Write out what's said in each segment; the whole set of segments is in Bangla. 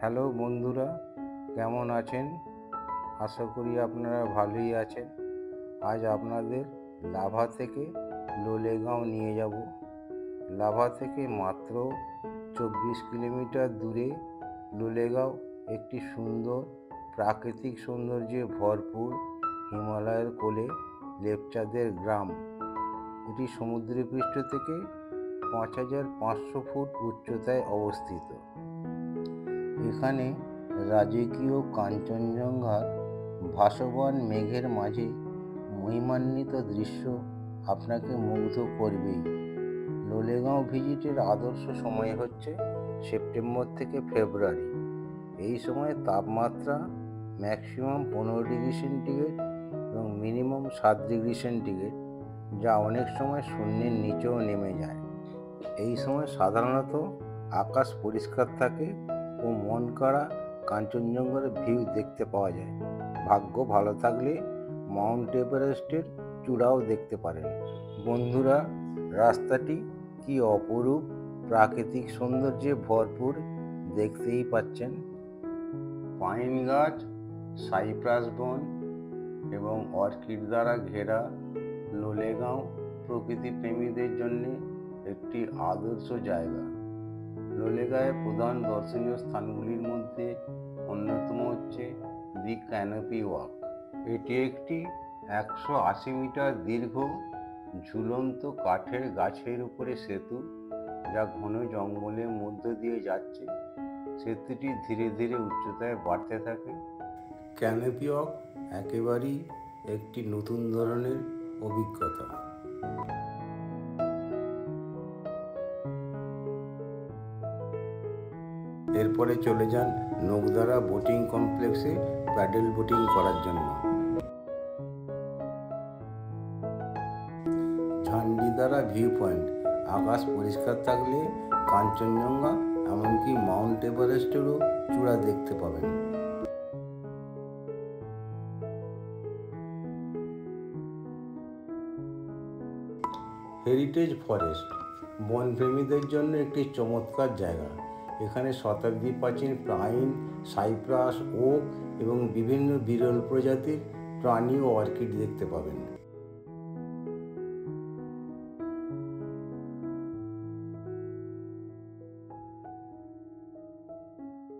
হ্যালো বন্ধুরা, কেমন আছেন? আশা করি আপনারা ভালোই আছেন। আজ আপনাদের লাভা থেকে লোলেগাঁও নিয়ে যাব। লাভা থেকে মাত্র 24 কিলোমিটার দূরে লোলেগাঁও একটি সুন্দর প্রাকৃতিক সৌন্দর্যে ভরপুর হিমালয়ের কোলে লেপচাদের গ্রাম। এটি সমুদ্রপৃষ্ঠ থেকে 5,500 ফুট উচ্চতায় অবস্থিত। এখানে রাজকীয় কাঞ্চনজঙ্ঘার ভাসমান মেঘের মাঝে মহিমান্বিত দৃশ্য আপনাকে মুগ্ধ করবেই। লোলেগাঁও ভিজিটের আদর্শ সময় হচ্ছে সেপ্টেম্বর থেকে ফেব্রুয়ারি। এই সময় তাপমাত্রা ম্যাক্সিমাম 15 ডিগ্রি সেন্টিগ্রেড এবং মিনিমাম 7 ডিগ্রি সেন্টিগ্রেড, যা অনেক সময় শূন্যের নিচেও নেমে যায়। এই সময় সাধারণত আকাশ পরিষ্কার থাকে ও মন কাড়া কাঞ্চনজঙ্ঘার ভিউ দেখতে পাওয়া যায়। ভাগ্য ভালো থাকলে মাউন্ট এভারেস্টের চূড়াও দেখতে পারেন। বন্ধুরা, রাস্তাটি কি অপরূপ প্রাকৃতিক সৌন্দর্যে ভরপুর, দেখতেই পাচ্ছেন। পাইন গাছ, সাইপ্রাস বন এবং অর্কিড দ্বারা ঘেরা লোলেগাঁও প্রকৃতি প্রেমীদের জন্য একটি আদর্শ জায়গা। লোলেগাঁওয়ের প্রধান দর্শনীয় স্থানগুলির মধ্যে অন্যতম হচ্ছে দি ক্যানোপি ওয়াক। এটি একটি 180 মিটার দীর্ঘ ঝুলন্ত কাঠের গাছের উপরে সেতু, যা ঘন জঙ্গলের মধ্য দিয়ে যাচ্ছে। সেতুটি ধীরে ধীরে উচ্চতায় বাড়তে থাকে। ক্যানোপি ওয়াক একেবারেই একটি নতুন ধরনের অভিজ্ঞতা। এরপরে চলে যান নোকদারা বোটিং কমপ্লেক্সে প্যাডেল বোটিং করার জন্য। ঝান্ডিদারা ভিউ পয়েন্ট, আকাশ পরিষ্কার থাকলে কাঞ্চনজঙ্ঘা এমনকি মাউন্ট এভারেস্টেরও চূড়া দেখতে পাবেন। হেরিটেজ ফরেস্ট বনপ্রেমীদের জন্য একটি চমৎকার জায়গা। এখানে শতাব্দী প্রাচীন পাইন, সাইপ্রাস, ওক এবং বিভিন্ন বিরল প্রজাতির প্রাণী ও অর্কিড দেখতে পাবেন।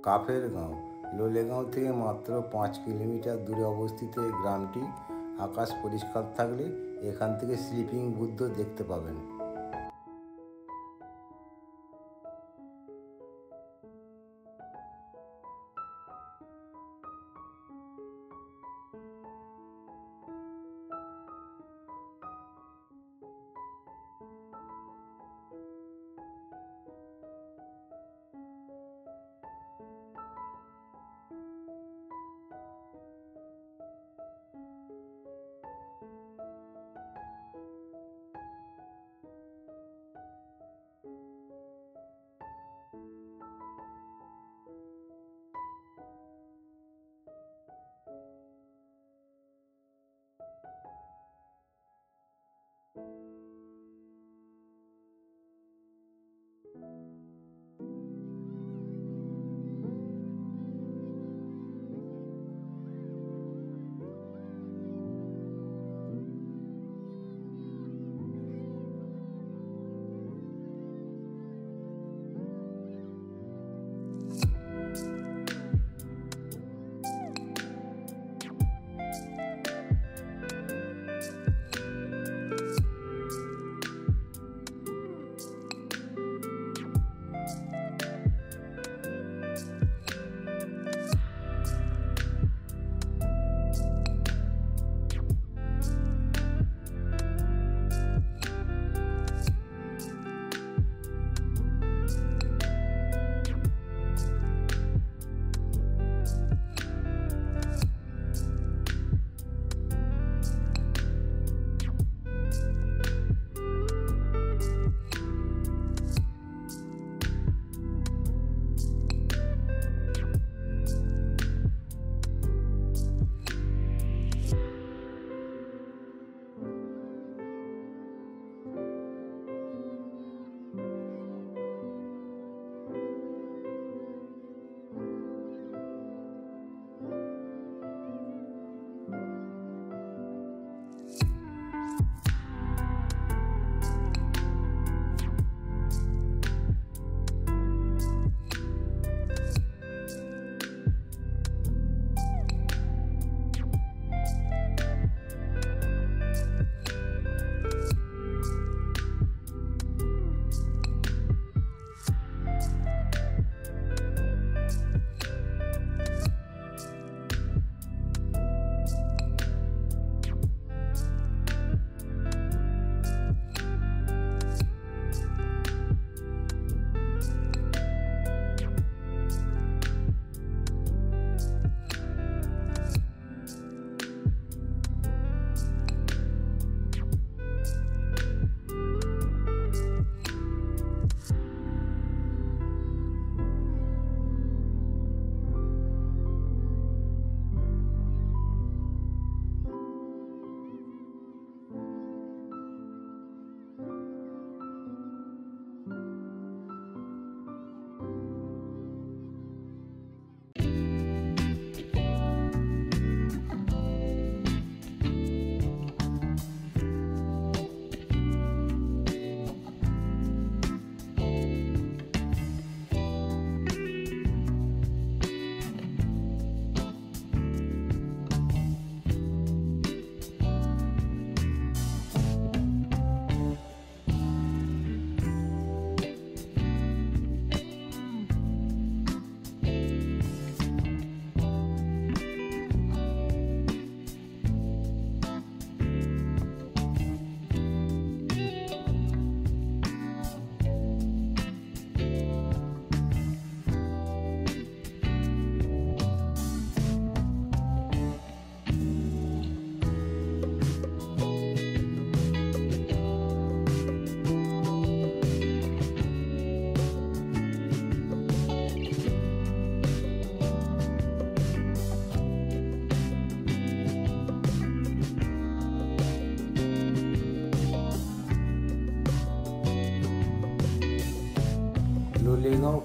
কাফের গাঁও লোলেগাঁও থেকে মাত্র 5 কিলোমিটার দূরে অবস্থিত এই গ্রামটি আকাশ পরিষ্কার থাকলে এখান থেকে স্লিপিং বুদ্ধ দেখতে পাবেন।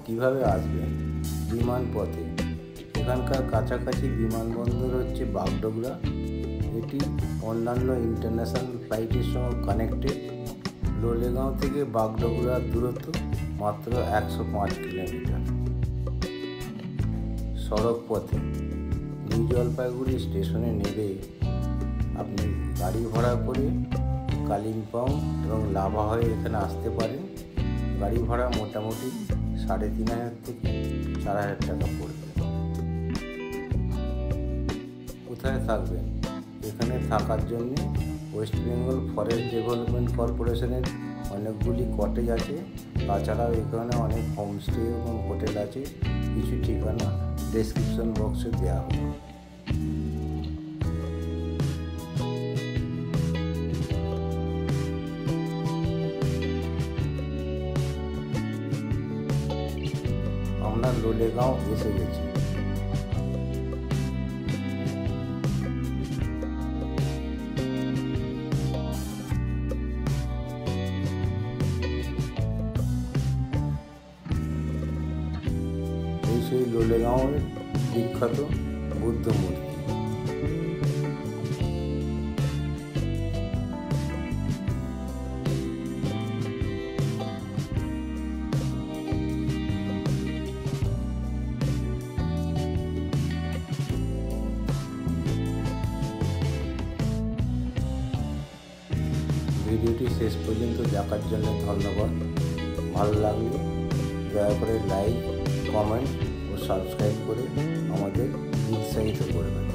কিভাবে আসবেন? বিমান পথে। এখানকার কাছাকাছি বিমানবন্দর হচ্ছে বাগডোগরা। এটি অন্যান্য ইন্টারন্যাশনাল ফ্লাইটের সঙ্গে কানেক্টেড। লোলেগাঁও থেকে বাগডোগরার দূরত্ব মাত্র 105 কিলোমিটার। সড়ক পথে নিউ জলপাইগুড়ি স্টেশনে নেমে আপনি গাড়ি ভাড়া করে কালিম্পং এবং লাভা হয়ে এখানে আসতে পারেন। গাড়ি ভাড়া মোটামুটি 3,500 থেকে 4,000 টাকা পড়বে। কোথায় থাকবেন? এখানে থাকার জন্য ওয়েস্ট বেঙ্গল ফরেস্ট ডেভেলপমেন্ট কর্পোরেশনের অনেকগুলি কটেজ আছে। তাছাড়াও এখানে অনেক হোমস্টে এবং হোটেল আছে। কিছু ঠিকানা ডেসক্রিপশন বক্সে দেওয়া হবে। আমরা লোলেগাঁও এসে গেছি। এই সেই লোলেগাঁওয়ের বিখ্যাত বুদ্ধ মূর্তি। ভিডিওটি শেষ পর্যন্ত দেখার জন্য ধন্যবাদ। ভালো লাগলে দয়া করে লাইক, কমেন্ট ও সাবস্ক্রাইব করে আমাদের উৎসাহিত করবেন।